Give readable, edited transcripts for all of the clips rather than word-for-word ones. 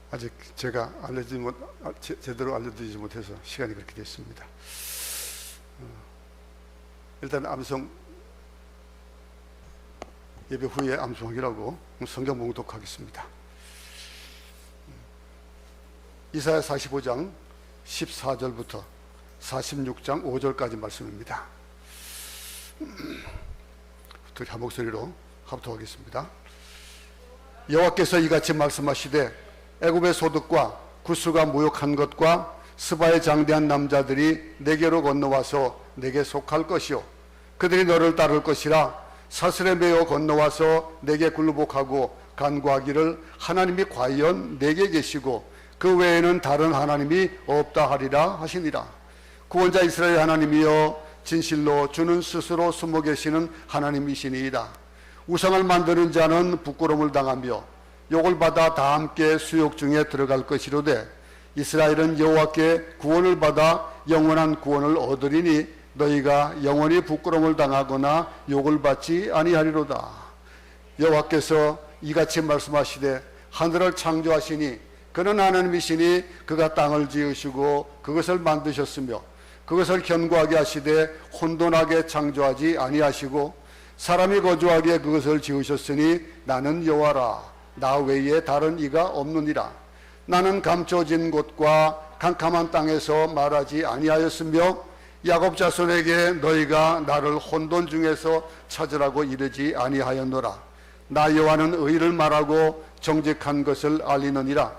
아직 제가 제대로 알려드리지 못해서 시간이 그렇게 됐습니다. 일단 암송, 예배 후에 암송하기라고 성경 봉독하겠습니다. 이사야 45장 14절부터 46장 5절까지 말씀입니다. 둘이 한 목소리로 합독하겠습니다. 여호와께서 이같이 말씀하시되 애굽의 소득과 구스가 무욕한 것과 스바의 장대한 남자들이 내게로 건너와서 내게 속할 것이요 그들이 너를 따를 것이라. 사슬에 매어 건너와서 내게 굴복하고 간구하기를 하나님이 과연 내게 계시고 그 외에는 다른 하나님이 없다 하리라 하시니라. 구원자 이스라엘 하나님이여 진실로 주는 스스로 숨어 계시는 하나님이시니이다. 우상을 만드는 자는 부끄러움을 당하며 욕을 받아 다 함께 수욕 중에 들어갈 것이로되 이스라엘은 여호와께 구원을 받아 영원한 구원을 얻으리니 너희가 영원히 부끄러움을 당하거나 욕을 받지 아니하리로다. 여호와께서 이같이 말씀하시되 하늘을 창조하시니 그는 하나님이시니 그가 땅을 지으시고 그것을 만드셨으며 그것을 견고하게 하시되 혼돈하게 창조하지 아니하시고 사람이 거주하게 그것을 지으셨으니 나는 여호와라. 나 외에 다른 이가 없느니라. 나는 감춰진 곳과 캄캄한 땅에서 말하지 아니하였으며 야곱 자손에게 너희가 나를 혼돈 중에서 찾으라고 이르지 아니하였노라. 나 여호와는 의를 말하고 정직한 것을 알리느니라.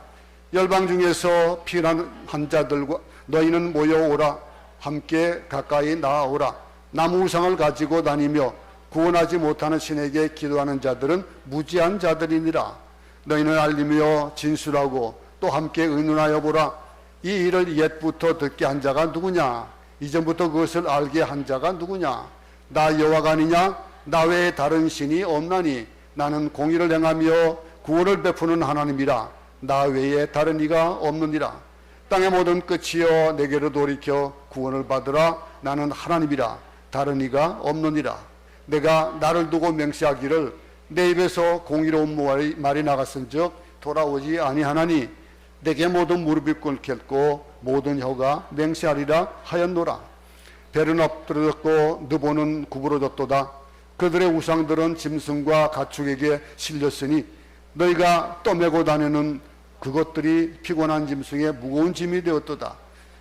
열방 중에서 피난한 자들과 너희는 모여오라. 함께 가까이 나아오라. 나무 우상을 가지고 다니며 구원하지 못하는 신에게 기도하는 자들은 무지한 자들이니라. 너희는 알리며 진술하고 또 함께 의논하여 보라. 이 일을 옛부터 듣게 한 자가 누구냐? 이전부터 그것을 알게 한 자가 누구냐? 나 여호와가 아니냐? 나 외에 다른 신이 없나니 나는 공의를 행하며 구원을 베푸는 하나님이라. 나 외에 다른 이가 없느니라. 땅의 모든 끝이여 내게로 돌이켜 구원을 받으라. 나는 하나님이라. 다른 이가 없느니라. 내가 나를 두고 맹세하기를 내 입에서 공의로운 말이 나갔은즉 돌아오지 아니하나니 내게 모든 무릎이 꿇겠고 모든 혀가 맹세하리라 하였노라. 벨은 엎드러졌고 느보는 구부러졌도다. 그들의 우상들은 짐승과 가축에게 실렸으니 너희가 떠매고 다니는 그것들이 피곤한 짐승의 무거운 짐이 되었도다.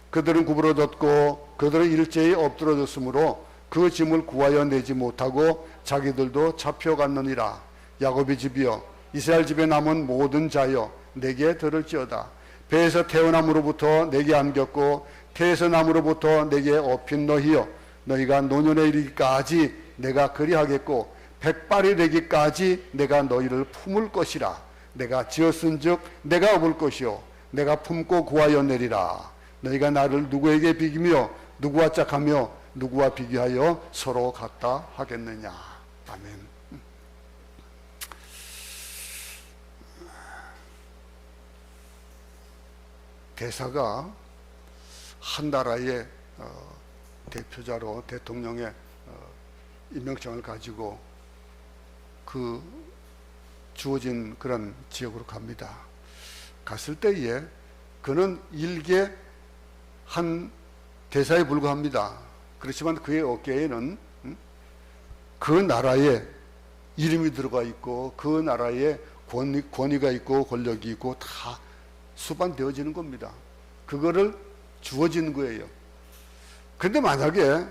그들은 구부러졌고 그들은 일제히 엎드러졌으므로 그 짐을 구하여 내지 못하고 자기들도 잡혀갔느니라. 야곱의 집이여 이스라엘 집에 남은 모든 자여 내게 들을지어다. 배에서 태어남으로부터 내게 안겼고 태에서 남으로부터 내게 업힌 너희여 너희가 노년에 이르기까지 내가 그리하겠고 백발이 되기까지 내가 너희를 품을 것이라. 내가 지었은즉 내가 업을 것이요 내가 품고 구하여 내리라. 너희가 나를 누구에게 비기며 누구와 짝하며 누구와 비교하여 서로 같다 하겠느냐. 아멘. 대사가 한 나라의 대표자로 대통령의 임명장을 가지고 그 주어진 그런 지역으로 갑니다. 갔을 때에 그는 일개 한 대사에 불과합니다. 그렇지만 그의 어깨에는 그 나라의 이름이 들어가 있고 그 나라의 권위가 있고 권력이 있고 다 수반되어지는 겁니다. 그거를 주어진 거예요. 그런데 만약에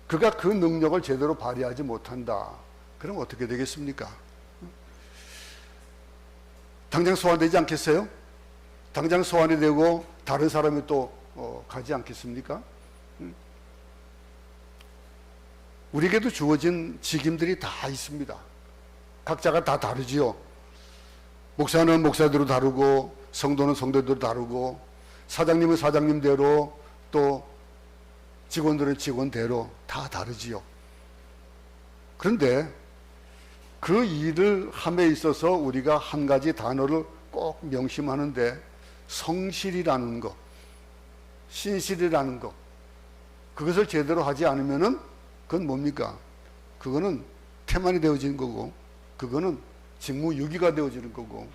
그가 그 능력을 제대로 발휘하지 못한다. 그럼 어떻게 되겠습니까? 당장 소환되지 않겠어요? 당장 소환이 되고 다른 사람이 또 가지 않겠습니까? 우리에게도 주어진 직임들이 다 있습니다. 각자가 다 다르지요. 목사는 목사대로 다르고 성도는 성도대로 다르고 사장님은 사장님대로 또 직원들은 직원대로 다 다르지요. 그런데 그 일을 함에 있어서 우리가 한 가지 단어를 꼭 명심하는데 성실이라는 것, 신실이라는 것, 그것을 제대로 하지 않으면은 그건 뭡니까? 그거는 태만이 되어지는 거고, 그거는 직무유기가 되어지는 거고,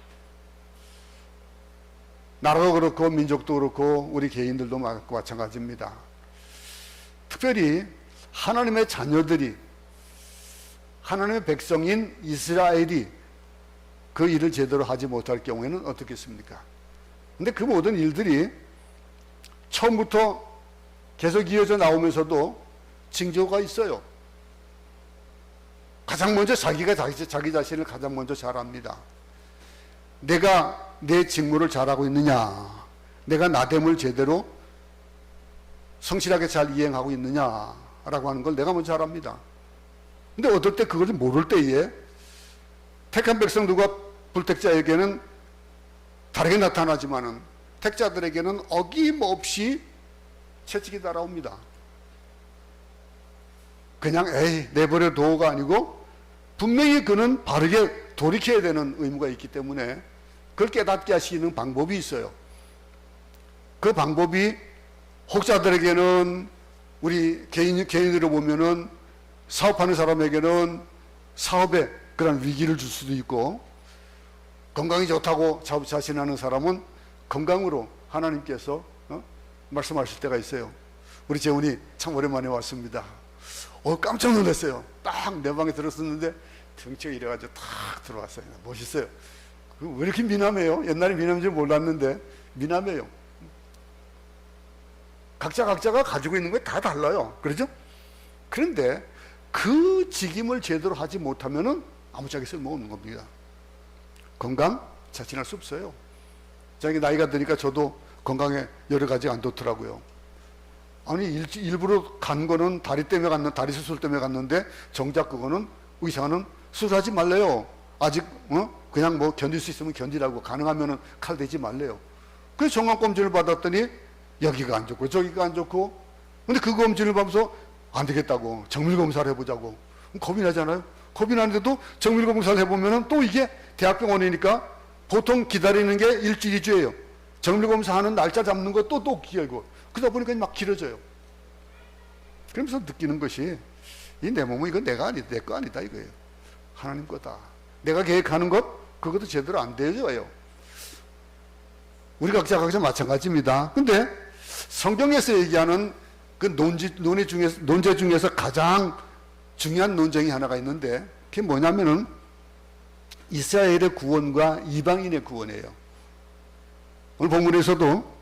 나라도 그렇고 민족도 그렇고 우리 개인들도 마찬가지입니다. 특별히 하나님의 자녀들이, 하나님의 백성인 이스라엘이 그 일을 제대로 하지 못할 경우에는 어떻겠습니까? 근데 그 모든 일들이 처음부터 계속 이어져 나오면서도 징조가 있어요. 가장 먼저 자기가 자기 자신을 가장 먼저 잘 압니다. 내가 내 직무를 잘하고 있느냐, 내가 나됨을 제대로 성실하게 잘 이행하고 있느냐라고 하는 걸 내가 먼저 잘 압니다. 근데 어떨 때 그걸 모를 때에 택한 백성들과 불택자에게는 다르게 나타나지만은 택자들에게는 어김없이 채찍이 달아옵니다. 그냥 에이 내버려 둬가 아니고 분명히 그는 바르게 돌이켜야 되는 의무가 있기 때문에 그걸 깨닫게 하시는 방법이 있어요. 그 방법이 혹자들에게는, 우리 개인으로 보면은 사업하는 사람에게는 사업에 그런 위기를 줄 수도 있고, 건강이 좋다고 자신하는 사람은 건강으로 하나님께서 말씀하실 때가 있어요. 우리 재훈이 참 오랜만에 왔습니다. 깜짝 놀랐어요. 딱 내 방에 들었었는데 등치가 이래가지고 탁 들어왔어요. 멋있어요. 왜 이렇게 미남해요? 옛날에 미남인 줄 몰랐는데 미남해요. 각자가 가지고 있는 게 다 달라요. 그렇죠? 그런데 그 직임을 제대로 하지 못하면은 아무짝에 쓸모없는 겁니다. 건강 자신할 수 없어요. 자기 나이가 드니까 저도 건강에 여러 가지가 안 좋더라고요. 아니 일부러 간 거는 다리 수술 때문에 갔는데 정작 그거는 의사는 수술하지 말래요. 아직 그냥 뭐 견딜 수 있으면 견디라고, 가능하면은 칼 대지 말래요. 그래서 정확검진을 받았더니 여기가 안 좋고 저기가 안 좋고, 근데 그 검진을 받아서 안 되겠다고 정밀검사를 해보자고. 겁이 나잖아요. 겁이 나는데도 정밀검사를 해보면은 또 이게 대학병원이니까 보통 기다리는 게 일주일, 2주예요. 정밀검사 하는 날짜 잡는 거 또 길고, 그러다 보니까 막 길어져요. 그러면서 느끼는 것이, 이 내 몸은 이건 내 거 아니다 이거예요. 하나님 거다. 내가 계획하는 것 그것도 제대로 안 되어져요. 우리 각자 마찬가지입니다. 근데 성경에서 얘기하는 그 논제 중에서 가장 중요한 논쟁이 하나가 있는데, 그게 뭐냐면은 이스라엘의 구원과 이방인의 구원이에요. 오늘 본문에서도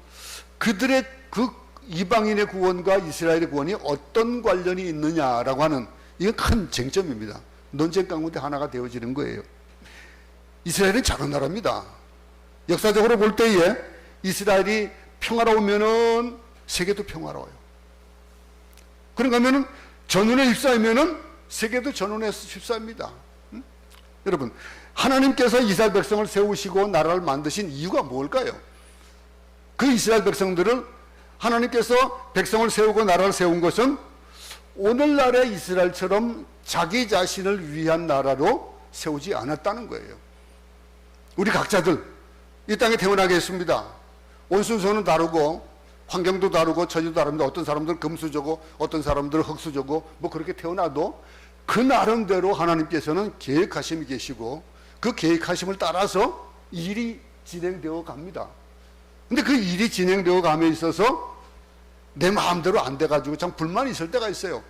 그들의 그 이방인의 구원과 이스라엘의 구원이 어떤 관련이 있느냐라고 하는, 이건 큰 쟁점입니다. 논쟁 가운데 하나가 되어지는 거예요. 이스라엘은 작은 나라입니다. 역사적으로 볼 때에 이스라엘이 평화로우면은 세계도 평화로워요. 그런가 하면은 전운에 휩싸이면은 세계도 전운에 휩싸입니다. 여러분, 하나님께서 이스라엘 백성을 세우시고 나라를 만드신 이유가 뭘까요? 그 이스라엘 백성들을, 하나님께서 백성을 세우고 나라를 세운 것은 오늘날의 이스라엘처럼 자기 자신을 위한 나라로 세우지 않았다는 거예요. 우리 각자들 이 땅에 태어나게 했습니다. 온순서는 다르고 환경도 다르고 처지도 다릅니다. 어떤 사람들은 금수저고 어떤 사람들은 흙수저고 뭐 그렇게 태어나도 그 나름대로 하나님께서는 계획하심이 계시고 그 계획하심을 따라서 일이 진행되어 갑니다. 근데 그 일이 진행되어 감에 있어서 내 마음대로 안 돼가지고 참 불만이 있을 때가 있어요.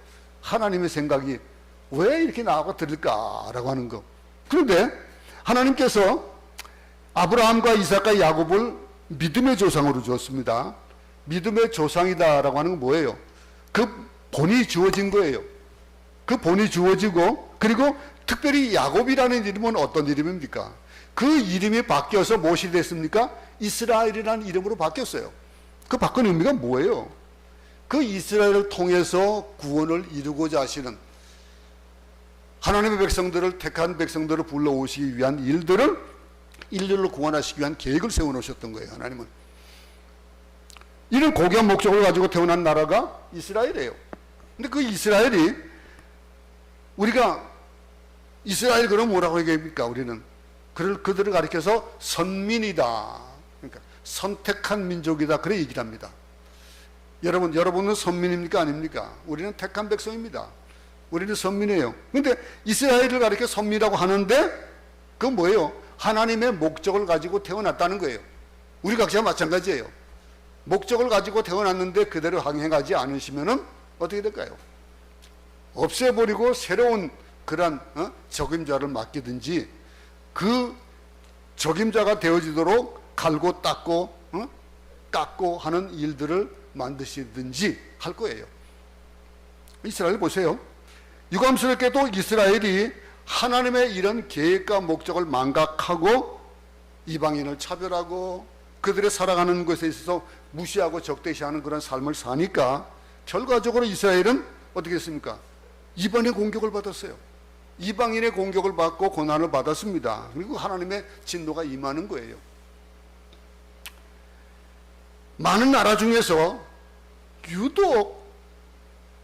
하나님의 생각이 왜 이렇게 나하고 들을까라고 하는 거. 그런데 하나님께서 아브라함과 이삭과 야곱을 믿음의 조상으로 주었습니다. 믿음의 조상이다라고 하는 건 뭐예요? 그 본이 주어진 거예요. 그 본이 주어지고, 그리고 특별히 야곱이라는 이름은 어떤 이름입니까? 그 이름이 바뀌어서 무엇이 됐습니까? 이스라엘이라는 이름으로 바뀌었어요. 그 바꾼 의미가 뭐예요? 그 이스라엘을 통해서 구원을 이루고자 하시는, 하나님의 백성들을, 택한 백성들을 불러오시기 위한 일들을, 인류를 구원하시기 위한 계획을 세워놓으셨던 거예요. 하나님은 이런 고귀한 목적을 가지고 태어난 나라가 이스라엘이에요. 근데 그 이스라엘이, 우리가 이스라엘 그럼 뭐라고 얘기합니까? 우리는 그들을 가리켜서 선민이다, 그러니까 선택한 민족이다, 그래 얘기를 합니다. 여러분은 선민입니까? 아닙니까? 우리는 택한 백성입니다. 우리는 선민이에요. 근데 이스라엘을 가리켜 선민이라고 하는데 그건 뭐예요? 하나님의 목적을 가지고 태어났다는 거예요. 우리 각자 마찬가지예요. 목적을 가지고 태어났는데 그대로 항해가지 않으시면은 어떻게 될까요? 없애버리고 새로운 그런 적임자를 맡기든지 그 적임자가 되어지도록 갈고 닦고 깎고 하는 일들을 만드시든지 할 거예요. 이스라엘 보세요. 유감스럽게도 이스라엘이 하나님의 이런 계획과 목적을 망각하고 이방인을 차별하고 그들의 살아가는 것에 있어서 무시하고 적대시하는 그런 삶을 사니까 결과적으로 이스라엘은 어떻게 했습니까? 이방인의 공격을 받았어요. 이방인의 공격을 받고 고난을 받았습니다. 그리고 하나님의 진노가 임하는 거예요. 많은 나라 중에서 유독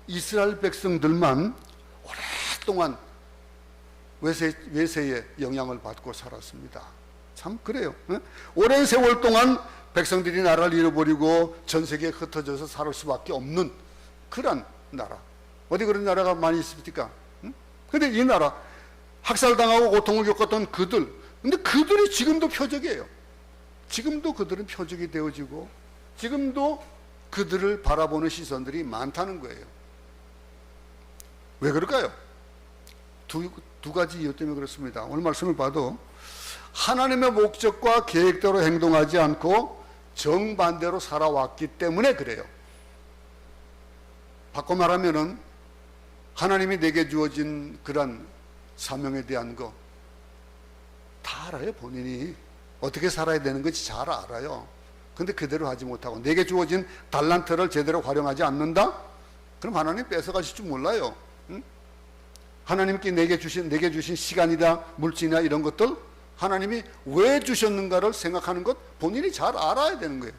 이스라엘 백성들만 오랫동안 외세의 영향을 받고 살았습니다. 참 그래요. 오랜 세월 동안 백성들이 나라를 잃어버리고 전 세계에 흩어져서 살 수밖에 없는 그런 나라. 어디 그런 나라가 많이 있습니까? 근데 이 나라 학살당하고 고통을 겪었던 그들, 근데 그들이 지금도 표적이에요. 지금도 그들은 표적이 되어지고 지금도 그들을 바라보는 시선들이 많다는 거예요. 왜 그럴까요? 두 가지 이유 때문에 그렇습니다. 오늘 말씀을 봐도 하나님의 목적과 계획대로 행동하지 않고 정반대로 살아왔기 때문에 그래요. 바꿔 말하면은 하나님이 내게 주어진 그런 사명에 대한 거 다 알아요. 본인이 어떻게 살아야 되는 건지 잘 알아요. 근데 그대로 하지 못하고 내게 주어진 달란트를 제대로 활용하지 않는다? 그럼 하나님 뺏어가실 줄 몰라요. 응? 하나님께 내게 주신 시간이다, 물질이나 이런 것들 하나님이 왜 주셨는가를 생각하는 것 본인이 잘 알아야 되는 거예요.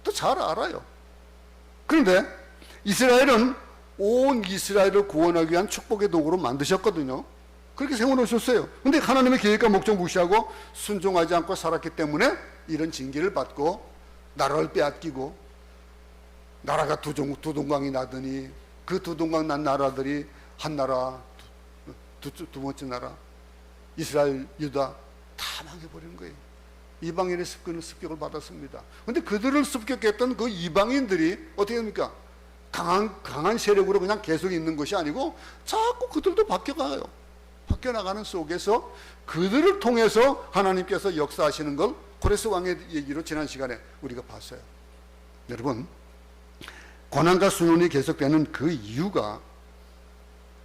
또 잘 알아요. 그런데 이스라엘은 온 이스라엘을 구원하기 위한 축복의 도구로 만드셨거든요. 그렇게 세워놓으셨어요. 근데 하나님의 계획과 목적 무시하고 순종하지 않고 살았기 때문에 이런 징계를 받고 나라를 빼앗기고 나라가 두 동강이 나더니 그 두 동강 난 나라들이 한 나라, 두 번째 나라 이스라엘, 유다 다 망해버린 거예요. 이방인의 습격을 받았습니다. 그런데 그들을 습격했던 그 이방인들이 어떻게 합니까? 강한 세력으로 그냥 계속 있는 것이 아니고 자꾸 그들도 바뀌어나가는 속에서 그들을 통해서 하나님께서 역사하시는 걸 고레스 왕의 얘기로 지난 시간에 우리가 봤어요. 여러분, 고난과 순환이 계속되는 그 이유가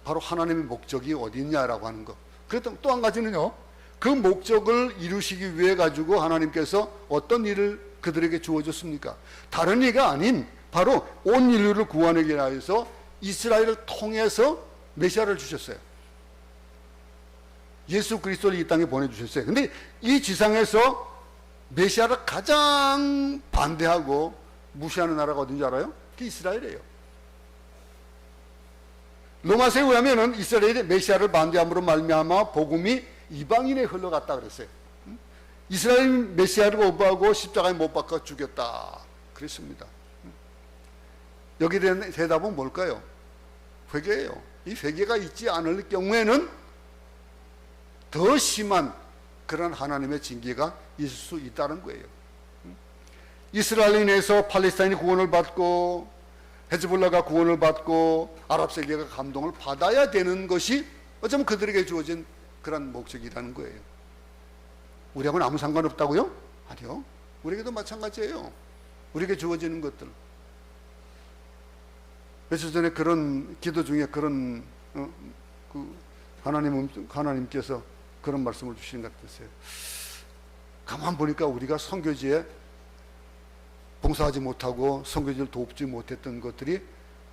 바로 하나님의 목적이 어디 있냐라고 하는 것. 그랬던 또 한 가지는요, 그 목적을 이루시기 위해 가지고 하나님께서 어떤 일을 그들에게 주어줬습니까? 다른 이가 아닌 바로 온 인류를 구원하기 위해서 이스라엘을 통해서 메시아를 주셨어요. 예수 그리스도를 이 땅에 보내주셨어요. 근데 이 지상에서 메시아를 가장 반대하고 무시하는 나라가 어딘지 알아요? 그게 이스라엘이에요. 로마서에 의하면 이스라엘이 메시아를 반대함으로 말미암아 복음이 이방인에 흘러갔다 그랬어요. 이스라엘 메시아를 오버하고 십자가에 못 박아 죽였다 그랬습니다. 여기에 대한 대답은 뭘까요? 회개예요. 이 회개가 있지 않을 경우에는 더 심한 그런 하나님의 징계가 있을 수 있다는 거예요. 이스라엘인에서 팔레스타인이 구원을 받고 헤즈볼라가 구원을 받고 아랍 세계가 감동을 받아야 되는 것이 어쩌면 그들에게 주어진 그런 목적이라는 거예요. 우리하고는 아무 상관없다고요? 아니요. 우리에게도 마찬가지예요. 우리에게 주어지는 것들. 며칠 전에 그런 기도 중에 그런 하나님께서 그런 말씀을 주신 것 같았어요. 가만 보니까 우리가 선교지에 봉사하지 못하고 선교지를 돕지 못했던 것들이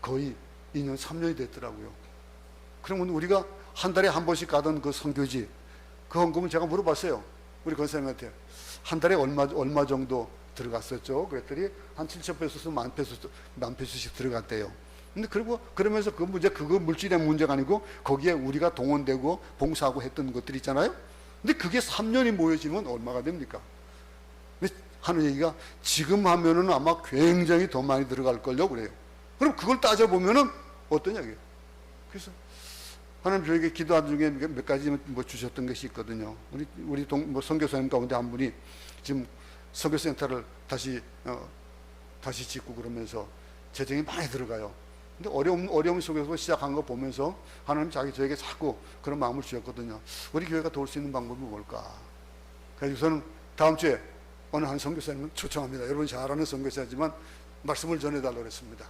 거의 2년, 3년이 됐더라고요. 그러면 우리가 한 달에 한 번씩 가던 그 선교지, 그 헌금을 제가 물어봤어요. 우리 권사님한테 한 달에 얼마 정도 들어갔었죠? 그랬더니 한 7,000페소에서 10,000페소씩 들어갔대요. 근데 그러면서 그 문제, 그거 물질의 문제가 아니고 거기에 우리가 동원되고 봉사하고 했던 것들 있잖아요. 근데 그게 3년이 모여지면 얼마가 됩니까? 하는 얘기가 지금 하면은 아마 굉장히 더 많이 들어갈걸요, 그래요. 그럼 그걸 따져보면은 어떠냐고요. 그래서 하나님 저에게 기도하는 중에 몇 가지 주셨던 것이 있거든요. 우리 선교사님 가운데 한 분이 지금 선교센터를 다시 짓고 그러면서 재정이 많이 들어가요. 근데 어려움 속에서 시작한 거 보면서 하나님 저에게 자꾸 그런 마음을 주셨거든요. 우리 교회가 도울 수 있는 방법이 뭘까? 그래서 저는 다음 주에 어느 한 선교사님을 초청합니다. 여러분 잘 아는 선교사지만 말씀을 전해달라고 했습니다.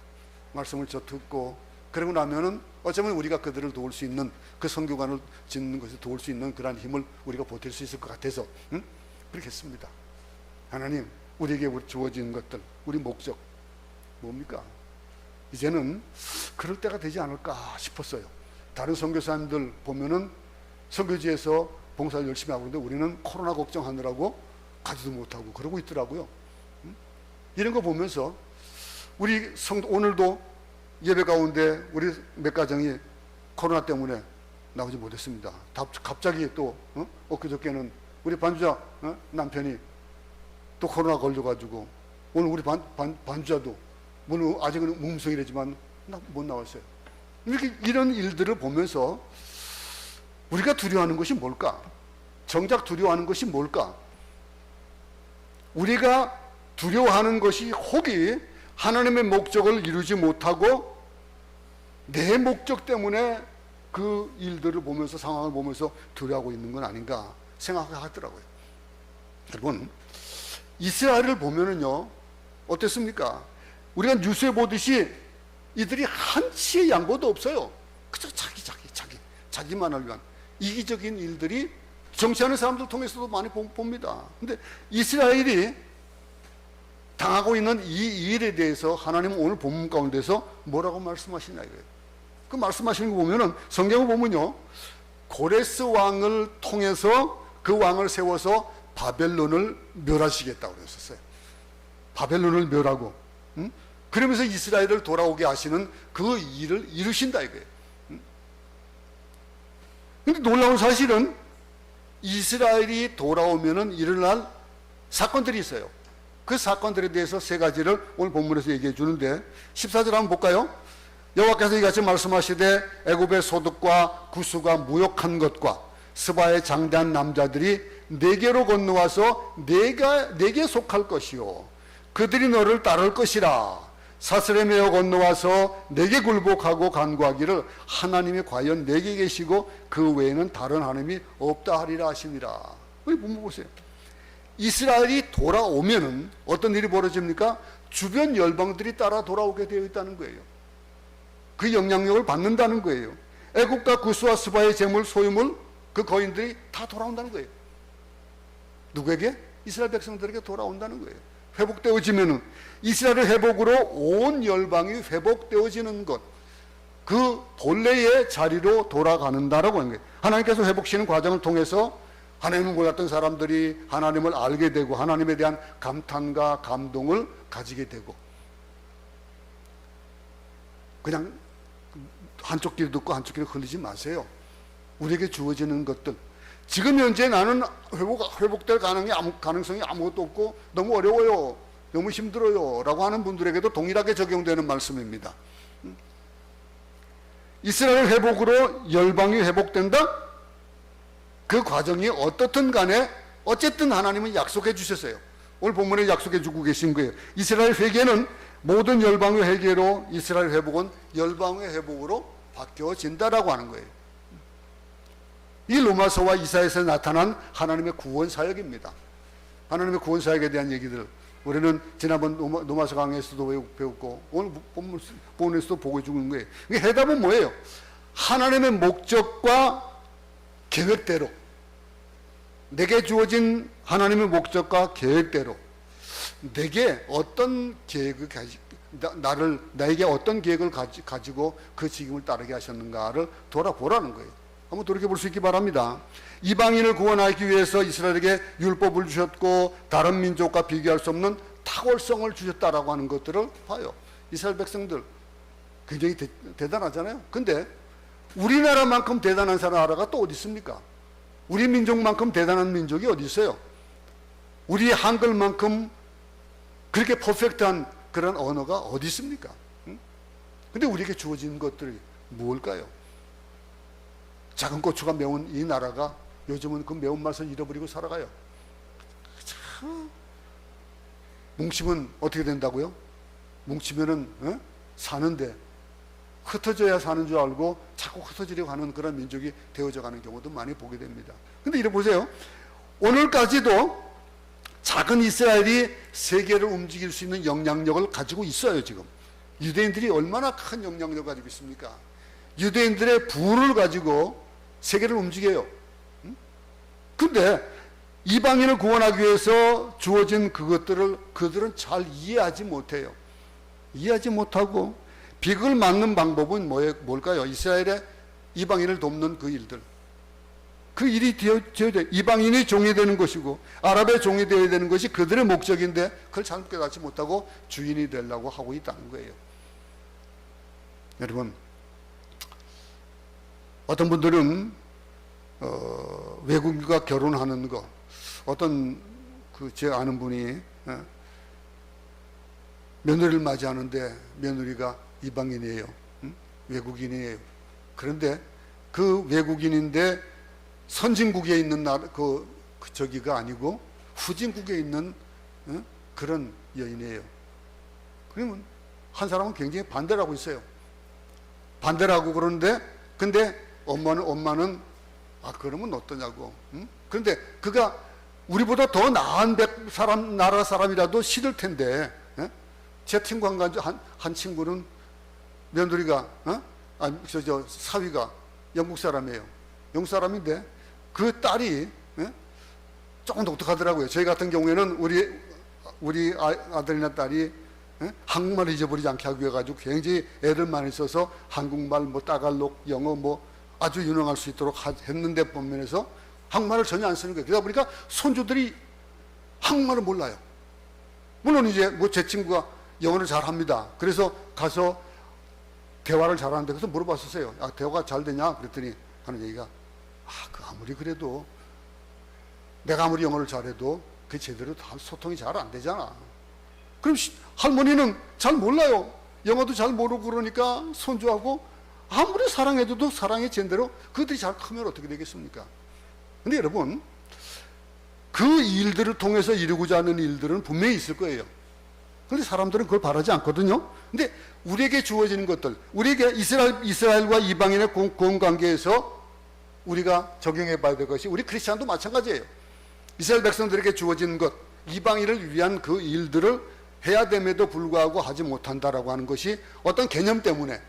말씀을 저 듣고 그러고 나면은 어쩌면 우리가 그들을 도울 수 있는 그 선교관을 짓는 것을 도울 수 있는 그러한 힘을 우리가 보탤 수 있을 것 같아서 그렇게 했습니다. 하나님, 우리에게 주어진 것들, 우리 목적 뭡니까? 이제는 그럴 때가 되지 않을까 싶었어요. 다른 선교사님들 보면은 선교지에서 봉사를 열심히 하고 있는데 우리는 코로나 걱정하느라고 가지도 못하고 그러고 있더라고요. 이런 거 보면서 우리 오늘도 예배 가운데 우리 몇 가정이 코로나 때문에 나오지 못했습니다. 갑자기 또 엊그저께는 우리 반주자 남편이 또 코로나 걸려가지고 오늘 우리 반주자도 물론 아직은 무음성이라지만 못 나왔어요. 이런 일들을 보면서 우리가 두려워하는 것이 뭘까? 정작 두려워하는 것이 뭘까? 우리가 두려워하는 것이 혹이 하나님의 목적을 이루지 못하고 내 목적 때문에 그 일들을 보면서 상황을 보면서 두려워하고 있는 건 아닌가 생각하더라고요. 여러분, 이스라엘을 보면은요 어땠습니까? 우리가 뉴스에 보듯이 이들이 한치의 양보도 없어요. 그저 자기만을 위한 이기적인 일들이 정치하는 사람들 통해서도 많이 봅니다. 근데 이스라엘이 당하고 있는 이 일에 대해서 하나님은 오늘 본문 가운데서 뭐라고 말씀하시냐 이거예요. 그 말씀하시는 거 보면은 성경을 보면요 고레스 왕을 통해서 그 왕을 세워서 바벨론을 멸하시겠다고 그랬었어요. 바벨론을 멸하고 그러면서 이스라엘을 돌아오게 하시는 그 일을 이루신다 이거예요. 근데 놀라운 사실은 이스라엘이 돌아오면은 일어날 사건들이 있어요. 그 사건들에 대해서 세 가지를 오늘 본문에서 얘기해 주는데 14절 한번 볼까요? 여호와께서 이같이 말씀하시되 애굽의 소득과 구수가 무역한 것과 스바의 장대한 남자들이 내게로 건너와서 내게 속할 것이요 그들이 너를 따를 것이라. 사슬에 매어 건너와서 내게 굴복하고 간구하기를 하나님이 과연 내게 계시고 그 외에는 다른 하나님이 없다 하리라 하시니라. 우리 본문 보세요. 이스라엘이 돌아오면은 어떤 일이 벌어집니까? 주변 열방들이 따라 돌아오게 되어 있다는 거예요. 그 영향력을 받는다는 거예요. 애국과 구스와 스바의 재물 소유물 그 거인들이 다 돌아온다는 거예요. 누구에게? 이스라엘 백성들에게 돌아온다는 거예요. 회복되어지면은 이스라엘 회복으로 온 열방이 회복되어지는 것, 그 본래의 자리로 돌아가는다라고 하는 거예요. 하나님께서 회복시키는 과정을 통해서 하나님을 몰랐던 사람들이 하나님을 알게 되고 하나님에 대한 감탄과 감동을 가지게 되고 그냥 한쪽 귀로 듣고 한쪽 귀로 흘리지 마세요. 우리에게 주어지는 것들 지금 현재 나는 회복될 가능성이 아무것도 없고 너무 어려워요, 너무 힘들어요 라고 하는 분들에게도 동일하게 적용되는 말씀입니다. 이스라엘 회복으로 열방이 회복된다? 그 과정이 어떻든 간에 어쨌든 하나님은 약속해 주셨어요. 오늘 본문에 약속해 주고 계신 거예요. 이스라엘 회개는 모든 열방의 회개로 이스라엘 회복은 열방의 회복으로 바뀌어진다라고 하는 거예요. 이 로마서와 이사야서에 나타난 하나님의 구원 사역입니다. 하나님의 구원 사역에 대한 얘기들 우리는 지난번 로마서 강의에서도 배웠고 오늘 본문에서도 보고 주는 거예요. 해답은 뭐예요? 하나님의 목적과 계획대로 내게 주어진 하나님의 목적과 계획대로 내게 어떤 계획을 나에게 어떤 계획을 가지고 그 직임을 따르게 하셨는가를 돌아보라는 거예요. 한번 돌이켜볼 수 있기 바랍니다. 이방인을 구원하기 위해서 이스라엘에게 율법을 주셨고 다른 민족과 비교할 수 없는 탁월성을 주셨다라고 하는 것들을 봐요. 이스라엘 백성들 굉장히 대단하잖아요. 근데 우리나라만큼 대단한 나라가 또 어디 있습니까? 우리 민족만큼 대단한 민족이 어디 있어요? 우리 한글만큼 그렇게 퍼펙트한 그런 언어가 어디 있습니까? 근데 우리에게 주어진 것들이 무엇일까요? 작은 고추가 매운 이 나라가 요즘은 그 매운맛을 잃어버리고 살아가요. 참 뭉치면 어떻게 된다고요? 뭉치면은 사는데 흩어져야 사는 줄 알고 자꾸 흩어지려고 하는 그런 민족이 되어져 가는 경우도 많이 보게 됩니다. 근데 이래 보세요. 오늘까지도 작은 이스라엘이 세계를 움직일 수 있는 영향력을 가지고 있어요. 지금 유대인들이 얼마나 큰 영향력을 가지고 있습니까? 유대인들의 부를 가지고 세계를 움직여요. 근데 이방인을 구원하기 위해서 주어진 그것들을 그들은 잘 이해하지 못해요. 이해하지 못하고 비극을 막는 방법은 뭘까요? 이스라엘의 이방인을 돕는 그 일들. 그 일이 되어야 돼. 이방인이 종이 되는 것이고 아랍의 종이 되어야 되는 것이 그들의 목적인데 그걸 잘못 깨닫지 못하고 주인이 되려고 하고 있다는 거예요. 여러분, 어떤 분들은 외국인과 결혼하는 거, 어떤 제 아는 분이 며느리를 맞이하는데 며느리가 이방인이에요. 외국인이에요. 그런데 그 외국인인데 선진국에 있는 저기가 아니고 후진국에 있는 그런 여인이에요. 그러면 한 사람은 굉장히 반대를 하고 있어요. 반대를 하고 그러는데 근데 엄마는 그러면 어떠냐고. 그런데 그가 우리보다 더 나은 나라 사람이라도 싫을 텐데 제 친구 한 친구는 며느리가 사위가 영국 사람이에요. 영국 사람인데 그 딸이 조금 독특하더라고요. 저희 같은 경우에는 우리 아들이나 딸이 한국말을 잊어버리지 않게 하기 위해 가지고 굉장히 애를 많이 써서 한국말, 따갈록, 영어 아주 유능할 수 있도록 했는데 반면에서 한국말을 전혀 안 쓰는 거예요. 그러다 보니까 손주들이 한국말을 몰라요. 물론 이제 제 친구가 영어를 잘합니다. 그래서 가서 대화를 잘하는데 그래서 물어봤었어요. 대화가 잘 되냐? 그랬더니 하는 얘기가 아무리 그래도 내가 아무리 영어를 잘해도 그 제대로 다 소통이 잘 안 되잖아. 그럼 할머니는 잘 몰라요. 영어도 잘 모르고 그러니까 손주하고 아무리 사랑해줘도 사랑의 제대로 그들이 잘 크면 어떻게 되겠습니까? 근데 여러분, 그 일들을 통해서 이루고자 하는 일들은 분명히 있을 거예요. 그런데 사람들은 그걸 바라지 않거든요. 근데 우리에게 주어지는 것들, 우리에게 이스라엘과 이방인의 공관계에서 우리가 적용해 봐야 될 것이 우리 크리스찬도 마찬가지예요. 이스라엘 백성들에게 주어진 것, 이방인을 위한 그 일들을 해야 됨에도 불구하고 하지 못한다라고 하는 것이 어떤 개념 때문에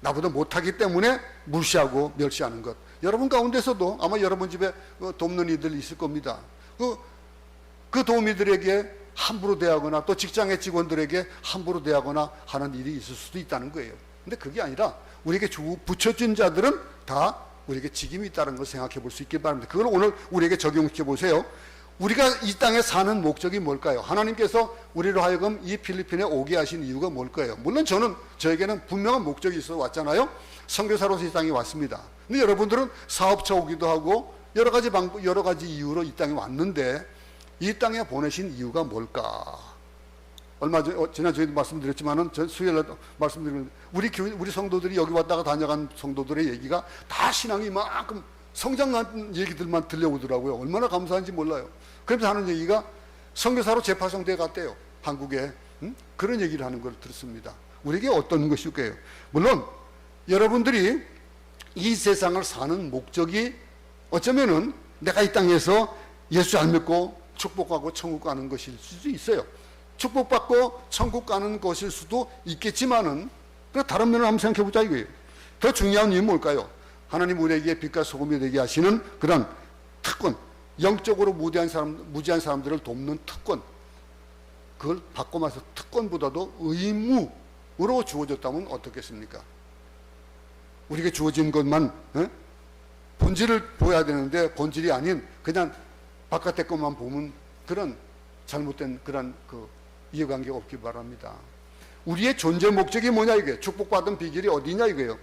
나보다 못하기 때문에 무시하고 멸시하는 것. 여러분 가운데서도 아마 여러분 집에 돕는 이들 있을 겁니다. 그 도우미들에게 함부로 대하거나 또 직장의 직원들에게 함부로 대하거나 하는 일이 있을 수도 있다는 거예요. 근데 그게 아니라 우리에게 붙여준 자들은 다 우리에게 직임이 있다는 걸 생각해 볼 수 있길 바랍니다. 그걸 오늘 우리에게 적용시켜 보세요. 우리가 이 땅에 사는 목적이 뭘까요? 하나님께서 우리로 하여금 이 필리핀에 오게 하신 이유가 뭘까요? 물론 저에게는 분명한 목적이 있어 왔잖아요. 선교사로서 이 땅에 왔습니다. 근데 여러분들은 사업차 오기도 하고 여러 가지 이유로 이 땅에 왔는데 이 땅에 보내신 이유가 뭘까? 얼마 전 지난주에도 말씀드렸지만은 수요일에 말씀드리는 우리 성도들이 여기 왔다가 다녀간 성도들의 얘기가 다 신앙이 이만큼 성장한 얘기들만 들려오더라고요. 얼마나 감사한지 몰라요. 그래서 하는 얘기가 선교사로 재파송돼 갔대요. 한국에. 그런 얘기를 하는 걸 들었습니다. 우리에게 어떤 것일까요? 물론 여러분들이 이 세상을 사는 목적이 어쩌면은 내가 이 땅에서 예수 잘 믿고 축복하고 천국 가는 것일 수도 있어요. 축복받고 천국 가는 것일 수도 있겠지만은 다른 면을 한번 생각해 보자 이거예요. 더 중요한 이유는 뭘까요? 하나님 우리에게 빛과 소금이 되게 하시는 그런 특권, 영적으로 무지한 사람들을 돕는 특권, 그걸 바꿔서 특권보다도 의무로 주어졌다면 어떻겠습니까? 우리에게 주어진 것만 본질을 보여야 되는데 본질이 아닌 그냥 바깥의 것만 보면 그런 잘못된 그런 이해관계가 없기 바랍니다. 우리의 존재 목적이 뭐냐 이게 축복받은 비결이 어디냐 이거예요.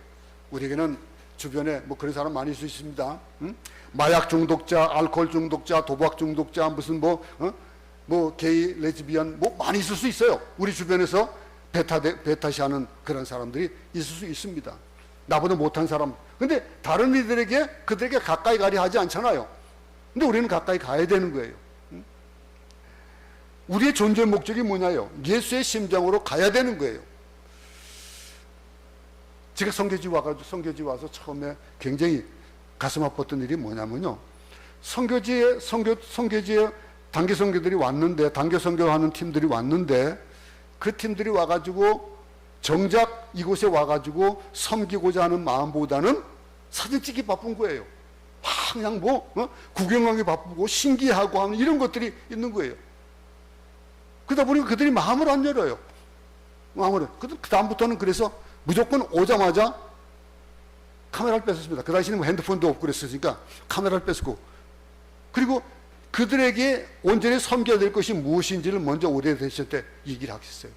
우리에게는 주변에 그런 사람 많이 있을 수 있습니다. 마약 중독자, 알코올 중독자, 도박 중독자, 무슨 게이, 레즈비언 많이 있을 수 있어요. 우리 주변에서 배타시하는 그런 사람들이 있을 수 있습니다. 나보다 못한 사람. 근데 다른 그들에게 가까이 가려 하지 않잖아요. 근데 우리는 가까이 가야 되는 거예요. 우리의 존재 목적이 뭐냐요? 예수의 심정으로 가야 되는 거예요. 제가 성교지 와서 처음에 굉장히 가슴 아팠던 일이 뭐냐면요. 성교지에 단기 선교들이 왔는데, 단기 선교하는 팀들이 왔는데, 그 팀들이 와가지고 정작 이곳에 와가지고 섬기고자 하는 마음보다는 사진 찍기 바쁜 거예요. 그냥 구경하기 바쁘고 신기하고 하는 이런 것들이 있는 거예요. 그러다 보니까 그들이 마음을 안 열어요. 그 다음부터는 그래서 무조건 오자마자 카메라를 뺐었습니다. 그 당시에는 핸드폰도 없고 그랬으니까 카메라를 뺐고, 그리고 그들에게 온전히 섬겨야 될 것이 무엇인지를 먼저 오래되실 때 얘기를 하셨어요.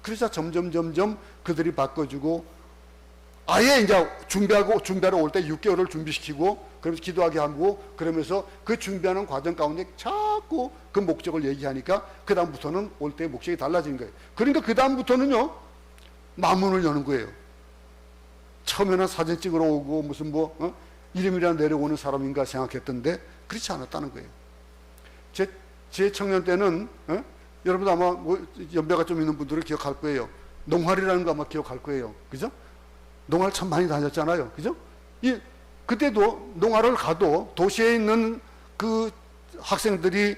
그래서 점점 그들이 바꿔주고, 아예 이제 준비하러 올 때 6개월을 준비시키고, 그러면서 기도하게 하고, 그러면서 그 준비하는 과정 가운데 자꾸 그 목적을 얘기하니까 그다음부터는 올 때 목적이 달라진 거예요. 그러니까 그다음부터는요, 마음문을 여는 거예요. 처음에는 사진 찍으러 오고 무슨 이름이나 내려오는 사람인가 생각했던데 그렇지 않았다는 거예요. 제 청년 때는 여러분 아마 연배가 좀 있는 분들은 기억할 거예요. 농활이라는 거 아마 기억할 거예요. 그죠? 농활 참 많이 다녔잖아요. 그죠? 그때도 농활을 가도 도시에 있는 그 학생들이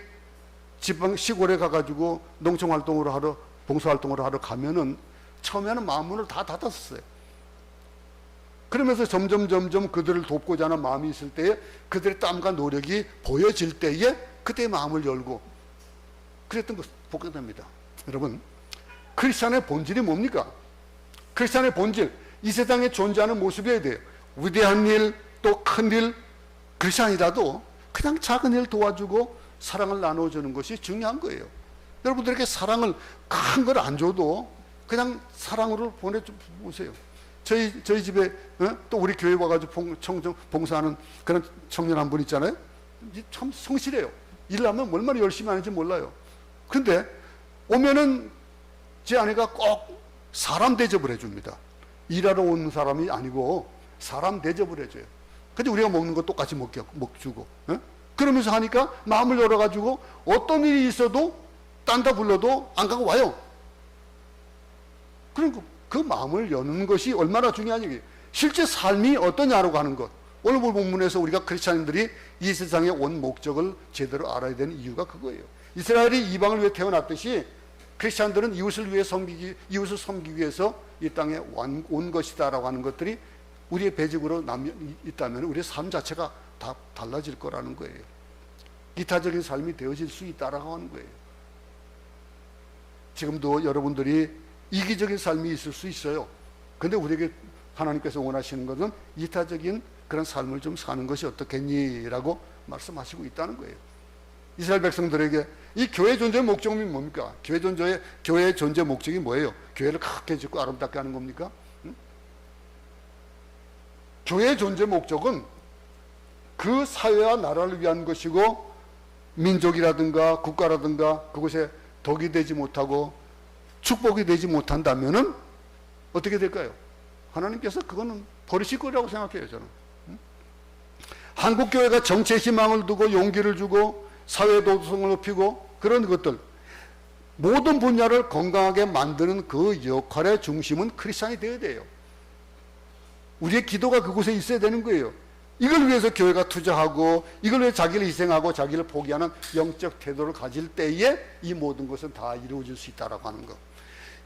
시골에 가가지고 농촌활동으로 하러, 봉사활동으로 하러 가면은 처음에는 마음문을 다 닫았었어요. 그러면서 점점 그들을 돕고자 하는 마음이 있을 때에, 그들의 땀과 노력이 보여질 때에 그때 마음을 열고 그랬던 것 보게 됩니다. 여러분, 크리스찬의 본질이 뭡니까? 크리스찬의 본질, 이 세상에 존재하는 모습이어야 돼요. 위대한 일, 또 큰 일, 크리스찬이라도 그냥 작은 일 도와주고 사랑을 나눠주는 것이 중요한 거예요. 여러분들에게 사랑을 큰 걸 안 줘도 그냥 사랑으로 보내주세요. 저희 집에 또 우리 교회 와가지고 봉사하는 그런 청년 한 분 있잖아요. 참 성실해요. 일하면 얼마나 열심히 하는지 몰라요. 근데 오면은 제 아내가 꼭 사람 대접을 해줍니다. 일하러 온 사람이 아니고 사람 대접을 해줘요. 근데 우리가 먹는 거 똑같이 먹주고, 그러면서 하니까 마음을 열어가지고 어떤 일이 있어도 딴 데 불러도 안 가고 와요. 그러니까 그 마음을 여는 것이 얼마나 중요하냐. 실제 삶이 어떠냐라고 하는 것. 오늘 본문에서 우리가 크리스찬들이 이 세상에 온 목적을 제대로 알아야 되는 이유가 그거예요. 이스라엘이 이방을 위해 태어났듯이 크리스찬들은 이웃을 섬기기 위해서 이 땅에 온 것이다라고 하는 것들이 우리의 배직으로 있다면 우리의 삶 자체가 다 달라질 거라는 거예요. 이타적인 삶이 되어질 수 있다라고 하는 거예요. 지금도 여러분들이 이기적인 삶이 있을 수 있어요. 근데 우리에게 하나님께서 원하시는 것은 이타적인 그런 삶을 좀 사는 것이 어떻겠니라고 말씀하시고 있다는 거예요. 이스라엘 백성들에게 이 교회 존재의 목적이 뭡니까? 교회의 존재 목적이 뭐예요? 교회를 크게 짓고 아름답게 하는 겁니까? 교회의 존재 목적은 그 사회와 나라를 위한 것이고, 민족이라든가 국가라든가 그곳에 덕이 되지 못하고 축복이 되지 못한다면은 어떻게 될까요? 하나님께서 그거는 버리실 거라고 생각해요, 저는. 한국교회가 정치의 희망을 두고 용기를 주고 사회 도덕성을 높이고 그런 것들, 모든 분야를 건강하게 만드는 그 역할의 중심은 크리스찬이 되어야 돼요. 우리의 기도가 그곳에 있어야 되는 거예요. 이걸 위해서 교회가 투자하고 이걸 위해 자기를 희생하고 자기를 포기하는 영적 태도를 가질 때에 이 모든 것은 다 이루어질 수 있다라고 하는 것.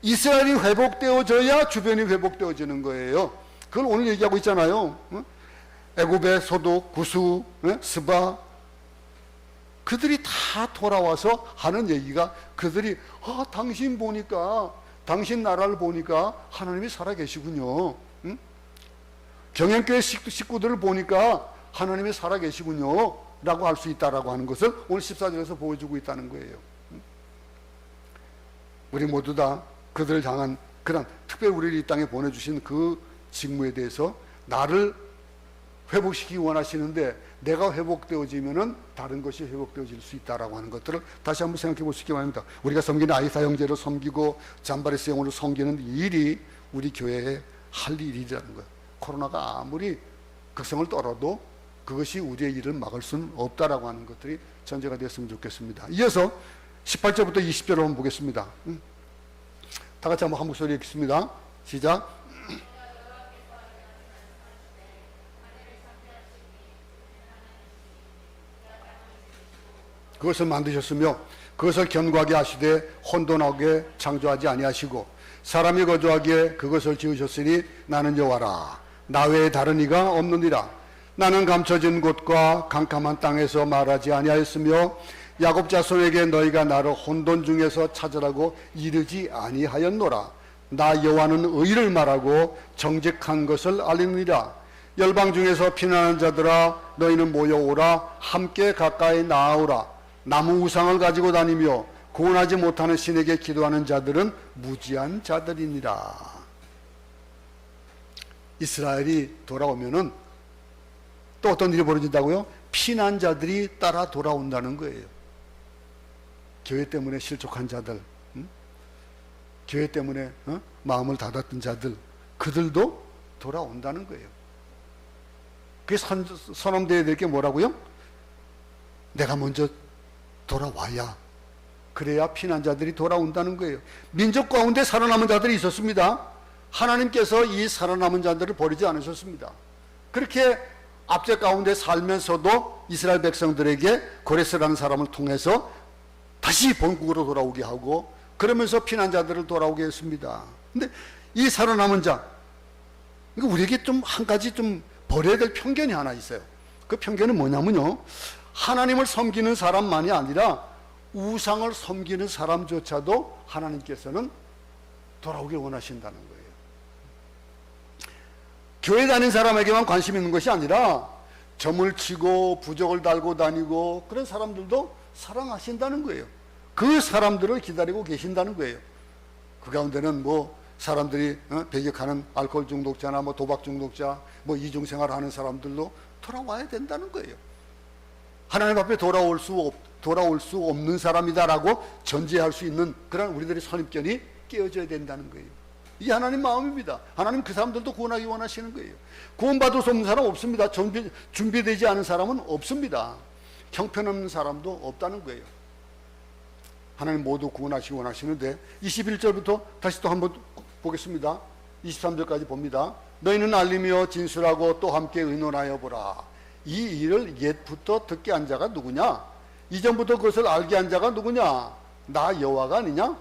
이스라엘이 회복되어져야 주변이 회복되어지는 거예요. 그걸 오늘 얘기하고 있잖아요. 애굽의 소독, 구수, 스바, 그들이 다 돌아와서 하는 얘기가, 그들이 당신 보니까, 당신 나라를 보니까 하나님이 살아계시군요. 경영교회 식구들을 보니까 하나님이 살아계시군요 라고 할 수 있다라고 하는 것을 오늘 14절에서 보여주고 있다는 거예요. 우리 모두 다 그들을 향한 그런, 특별히 우리를 이 땅에 보내주신 그 직무에 대해서 나를 회복시키기 원하시는데 내가 회복되어지면은 다른 것이 회복되어질 수 있다라고 하는 것들을 다시 한번 생각해 볼 수 있기 바랍니다. 우리가 섬기는 아이사 형제를 섬기고 잠바리스 영혼을 섬기는 일이 우리 교회에 할 일이라는 거예요. 코로나가 아무리 극성을 떨어도 그것이 우리의 일을 막을 수는 없다라고 하는 것들이 전제가 되었으면 좋겠습니다. 이어서 18절부터 20절 한번 보겠습니다. 다 같이 한번 한 목소리 읽겠습니다. 시작. 그것을 만드셨으며 그것을 견고하게 하시되 혼돈하게 창조하지 아니하시고 사람이 거주하기에 그것을 지으셨으니 나는 여호와라. 나 외에 다른 이가 없느니라. 나는 감춰진 곳과 캄캄한 땅에서 말하지 아니하였으며 야곱 자손에게 너희가 나를 혼돈 중에서 찾으라고 이르지 아니하였노라. 나 여호와는 의를 말하고 정직한 것을 알리느니라. 열방 중에서 피난하는 자들아 너희는 모여오라. 함께 가까이 나아오라. 나무 우상을 가지고 다니며 구원하지 못하는 신에게 기도하는 자들은 무지한 자들이니라. 이스라엘이 돌아오면은 또 어떤 일이 벌어진다고요? 피난자들이 따라 돌아온다는 거예요. 교회 때문에 실족한 자들, 교회 때문에 마음을 닫았던 자들, 그들도 돌아온다는 거예요. 그게 선언되어야 될 게 뭐라고요? 내가 먼저 돌아와야, 그래야 피난자들이 돌아온다는 거예요. 민족 가운데 살아남은 자들이 있었습니다. 하나님께서 이 살아남은 자들을 버리지 않으셨습니다. 그렇게 압제 가운데 살면서도 이스라엘 백성들에게 고레스라는 사람을 통해서 다시 본국으로 돌아오게 하고, 그러면서 피난자들을 돌아오게 했습니다. 근데 이 살아남은 자, 이거 우리에게 좀 한 가지 좀 버려야 될 편견이 하나 있어요. 그 편견은 뭐냐면요, 하나님을 섬기는 사람만이 아니라 우상을 섬기는 사람조차도 하나님께서는 돌아오길 원하신다는 거예요. 교회 다닌 사람에게만 관심 있는 것이 아니라 점을 치고 부적을 달고 다니고 그런 사람들도 사랑하신다는 거예요. 그 사람들을 기다리고 계신다는 거예요. 그 가운데는 뭐 사람들이 배격하는 알코올 중독자나 뭐 도박 중독자, 뭐 이중생활 하는 사람들도 돌아와야 된다는 거예요. 하나님 앞에 돌아올 수 없는 사람이다라고 전제할 수 있는 그런 우리들의 선입견이 깨어져야 된다는 거예요. 이게 하나님 마음입니다. 하나님 그 사람들도 구원하기 원하시는 거예요. 구원받을 수 없는 사람 없습니다. 준비되지 않은 사람은 없습니다. 형편없는 사람도 없다는 거예요. 하나님 모두 구원하시기 원하시는데 21절부터 다시 또 한번 보겠습니다. 23절까지 봅니다. 너희는 알리며 진술하고 또 함께 의논하여 보라. 이 일을 옛부터 듣게 한 자가 누구냐? 이전부터 그것을 알게 한 자가 누구냐? 나 여호와가 아니냐?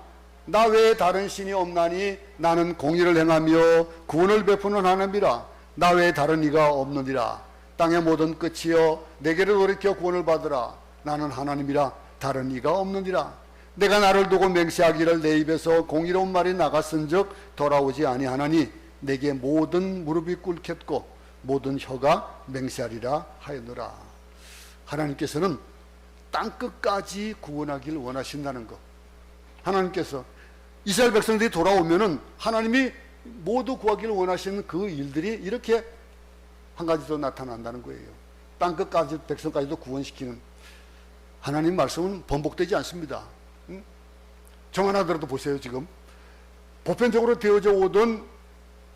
나 외에 다른 신이 없나니 나는 공의를 행하며 구원을 베푸는 하나님이라. 나 외에 다른 이가 없느니라. 땅의 모든 끝이여 내게를 돌이켜 구원을 받으라. 나는 하나님이라 다른 이가 없느니라. 내가 나를 두고 맹세하기를 내 입에서 공의로운 말이 나갔은즉 돌아오지 아니하나니 내게 모든 무릎이 꿇겠고 모든 혀가 맹세하리라 하였노라. 하나님께서는 땅끝까지 구원하기를 원하신다는 것. 하나님께서 이스라엘 백성들이 돌아오면은 하나님이 모두 구하기를 원하시는 그 일들이 이렇게 한 가지 더 나타난다는 거예요. 땅끝까지 백성까지도 구원시키는 하나님 말씀은 번복되지 않습니다. 정 하나 들어도 보세요. 지금 보편적으로 되어져 오던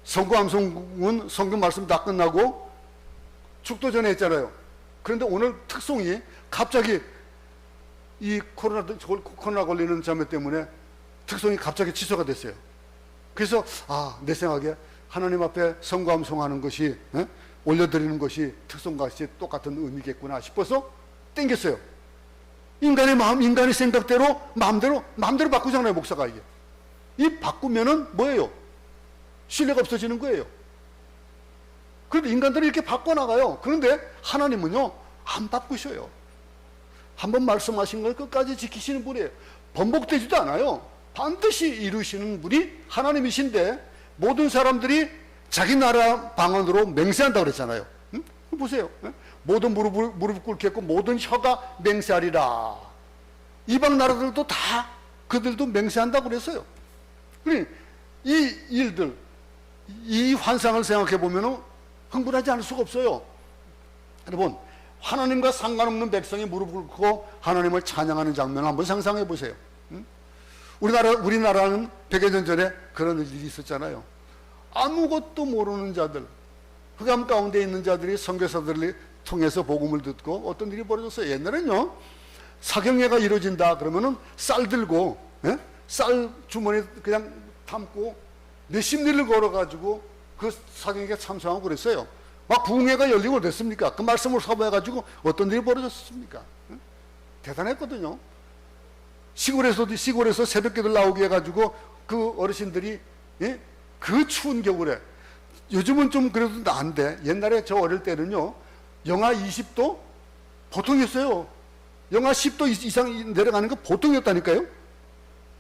선거 암송은 성경 말씀 다 끝나고 축도 전에 했잖아요. 그런데 오늘 특송이 갑자기 이 코로나 걸리는 자매 때문에 특송이 갑자기 취소가 됐어요. 그래서 내 생각에 하나님 앞에 선거 암송하는 것이 올려드리는 것이 특송같이 똑같은 의미겠구나 싶어서 땡겼어요. 인간의 마음, 인간의 생각대로 마음대로 바꾸잖아요, 목사가. 이게 이 바꾸면은 뭐예요? 신뢰가 없어지는 거예요. 그런데 인간들이 이렇게 바꿔나가요. 그런데 하나님은요 안 바꾸셔요. 한번 말씀하신 걸 끝까지 지키시는 분이에요. 번복되지도 않아요. 반드시 이루시는 분이 하나님이신데 모든 사람들이 자기 나라 방언으로 맹세한다고 그랬잖아요. 보세요. 모든 무릎을 꿇겠고 모든 혀가 맹세하리라. 이방 나라들도 다 그들도 맹세한다고 그랬어요. 그러니 이 일들, 이 환상을 생각해 보면 흥분하지 않을 수가 없어요. 여러분, 하나님과 상관없는 백성이 무릎을 꿇고 하나님을 찬양하는 장면을 한번 상상해 보세요. 우리나라는 100여 년 전에 그런 일이 있었잖아요. 아무것도 모르는 자들, 흑암 가운데 있는 자들이 선교사들을 통해서 복음을 듣고 어떤 일이 벌어졌어요. 옛날에는요, 사경례가 이루어진다 그러면은 쌀 들고, 예? 쌀 주머니에 그냥 담고 몇십 리를 걸어가지고 그 사경례에 참석하고 그랬어요. 막 부흥회가 열리고 그랬습니까? 그 말씀을 사모해가지고 어떤 일이 벌어졌습니까? 예? 대단했거든요. 시골에서 새벽기도를 나오게 해가지고 그 어르신들이, 예? 그 추운 겨울에, 요즘은 좀 그래도 나은데 옛날에 저 어릴 때는요, 영하 20도 보통이었어요. 영하 10도 이상 내려가는 거 보통이었다니까요.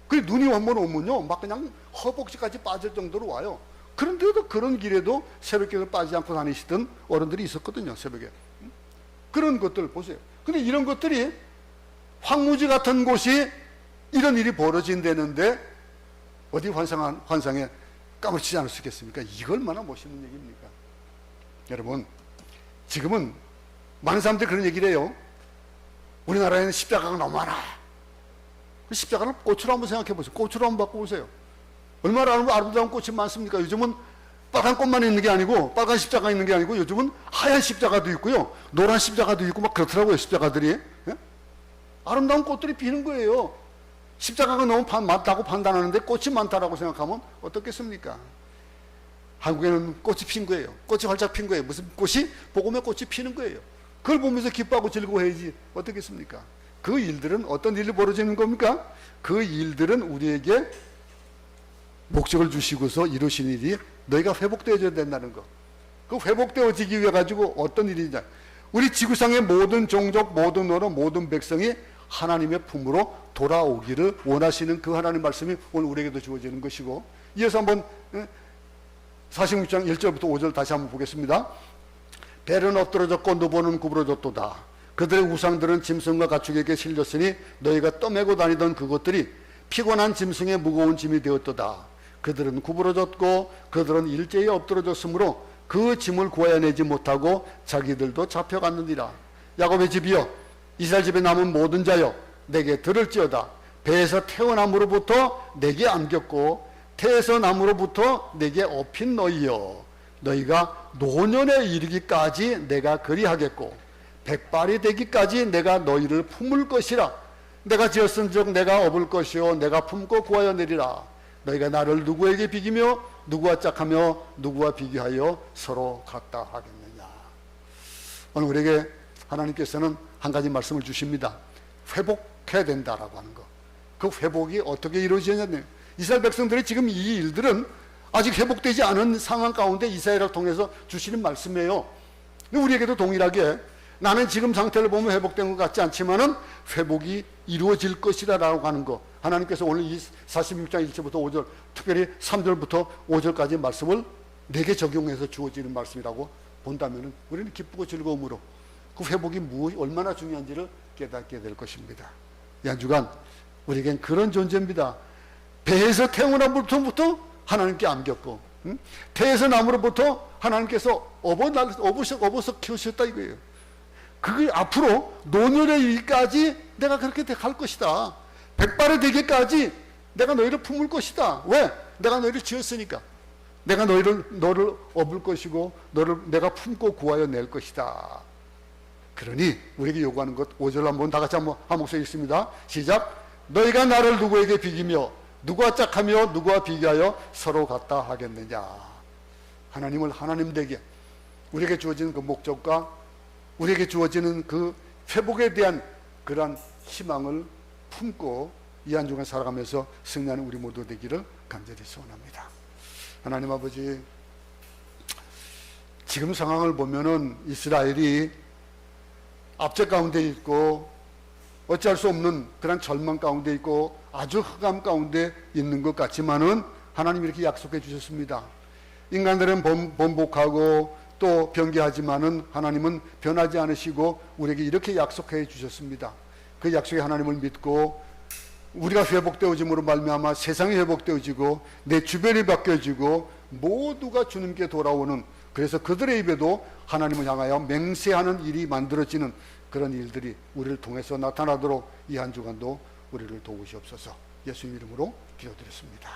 그 눈이 한번 오면요, 막 그냥 허벅지까지 빠질 정도로 와요. 그런데도 그런 길에도 새벽기도 빠지지 않고 다니시던 어른들이 있었거든요, 새벽에. 그런 것들 보세요. 근데 이런 것들이 황무지 같은 곳이 이런 일이 벌어진다는데 어디 환상에 까무치지 않을 수 있겠습니까? 이걸 얼마나 멋있는 얘기입니까? 여러분, 지금은 많은 사람들이 그런 얘기를 해요. 우리나라에는 십자가가 너무 많아. 그 십자가는 꽃으로 한번 생각해 보세요. 꽃으로 한번 바꿔보세요. 얼마나 아름다운 꽃이 많습니까? 요즘은 빨간 꽃만 있는 게 아니고, 빨간 십자가 있는 게 아니고, 요즘은 하얀 십자가도 있고요, 노란 십자가도 있고 막 그렇더라고요, 십자가들이. 예? 아름다운 꽃들이 피는 거예요. 십자가가 너무 많다고 판단하는데 꽃이 많다라고 생각하면 어떻겠습니까? 한국에는 꽃이 핀 거예요. 꽃이 활짝 핀 거예요. 무슨 꽃이? 복음의 꽃이 피는 거예요. 그걸 보면서 기뻐하고 즐거워해야지 어떻겠습니까? 그 일들은 어떤 일이 벌어지는 겁니까? 그 일들은 우리에게 목적을 주시고서 이루신 일이 너희가 회복되어져야 된다는 거. 그 회복되어지기 위해 가지고 어떤 일이냐? 우리 지구상의 모든 종족, 모든 언어, 모든 백성이 하나님의 품으로 돌아오기를 원하시는 그 하나님 말씀이 오늘 우리에게도 주어지는 것이고, 이어서 한번 46장 1절부터 5절 다시 한번 보겠습니다. 벨은 엎드러졌고 누보는 구부러졌도다. 그들의 우상들은 짐승과 가축에게 실렸으니 너희가 떠매고 다니던 그것들이 피곤한 짐승의 무거운 짐이 되었도다. 그들은 구부러졌고 그들은 일제히 엎드러졌으므로 그 짐을 구하여내지 못하고 자기들도 잡혀갔느니라. 야곱의 집이여, 이스라엘 집에 남은 모든 자여, 내게 들을지어다. 배에서 태어남으로부터 내게 안겼고 태에서 남으로부터 내게 업힌 너희여, 너희가 노년에 이르기까지 내가 그리하겠고 백발이 되기까지 내가 너희를 품을 것이라. 내가 지었은즉 내가 업을 것이요 내가 품고 구하여 내리라. 너희가 나를 누구에게 비기며 누구와 짝하며 누구와 비교하여 서로 같다 하겠느냐. 오늘 우리에게 하나님께서는 한 가지 말씀을 주십니다. 회복해야 된다라고 하는 거. 그 회복이 어떻게 이루어지느냐. 이스라엘 백성들이 지금 이 일들은 아직 회복되지 않은 상황 가운데 이사야를 통해서 주시는 말씀이에요. 우리에게도 동일하게 나는 지금 상태를 보면 회복된 것 같지 않지만은 회복이 이루어질 것이라고 하는 거. 하나님께서 오늘 이 46장 1절부터 5절, 특별히 3절부터 5절까지 말씀을 내게 적용해서 주어지는 말씀이라고 본다면은 우리는 기쁘고 즐거움으로 그 회복이 얼마나 중요한지를 깨닫게 될 것입니다. 이 한 주간 우리에겐 그런 존재입니다. 배에서 태어남부터 하나님께 안겼고, 태에서 남으로부터 하나님께서 업어서 키우셨다 이거예요. 그게 앞으로 노년의 일까지 내가 그렇게 갈 것이다. 백발이 되기까지 내가 너희를 품을 것이다. 왜? 내가 너희를 지었으니까. 내가 너를 업을 것이고 너를 내가 품고 구하여 낼 것이다. 그러니 우리에게 요구하는 것 5절 한번 다 같이 한번 한 목소리 읽습니다. 시작. 너희가 나를 누구에게 비기며 누구와 짝하며 누구와 비교하여 서로 같다 하겠느냐. 하나님을 하나님 되게 우리에게 주어지는 그 목적과 우리에게 주어지는 그 회복에 대한 그러한 희망을 품고 이 한 주간 살아가면서 승리하는 우리 모두 되기를 간절히 소원합니다. 하나님 아버지, 지금 상황을 보면은 이스라엘이 압제 가운데 있고 어찌할 수 없는 그런 절망 가운데 있고 아주 흑암 가운데 있는 것 같지만은 하나님 이렇게 약속해 주셨습니다. 인간들은 번복하고 또 변개하지만은 하나님은 변하지 않으시고 우리에게 이렇게 약속해 주셨습니다. 그 약속의 하나님을 믿고 우리가 회복되어짐으로 말미암아 세상이 회복되어지고 내 주변이 바뀌어지고 모두가 주님께 돌아오는, 그래서 그들의 입에도 하나님을 향하여 맹세하는 일이 만들어지는 그런 일들이 우리를 통해서 나타나도록 이 한 주간도 우리를 도우시옵소서. 예수님 이름으로 기도드렸습니다.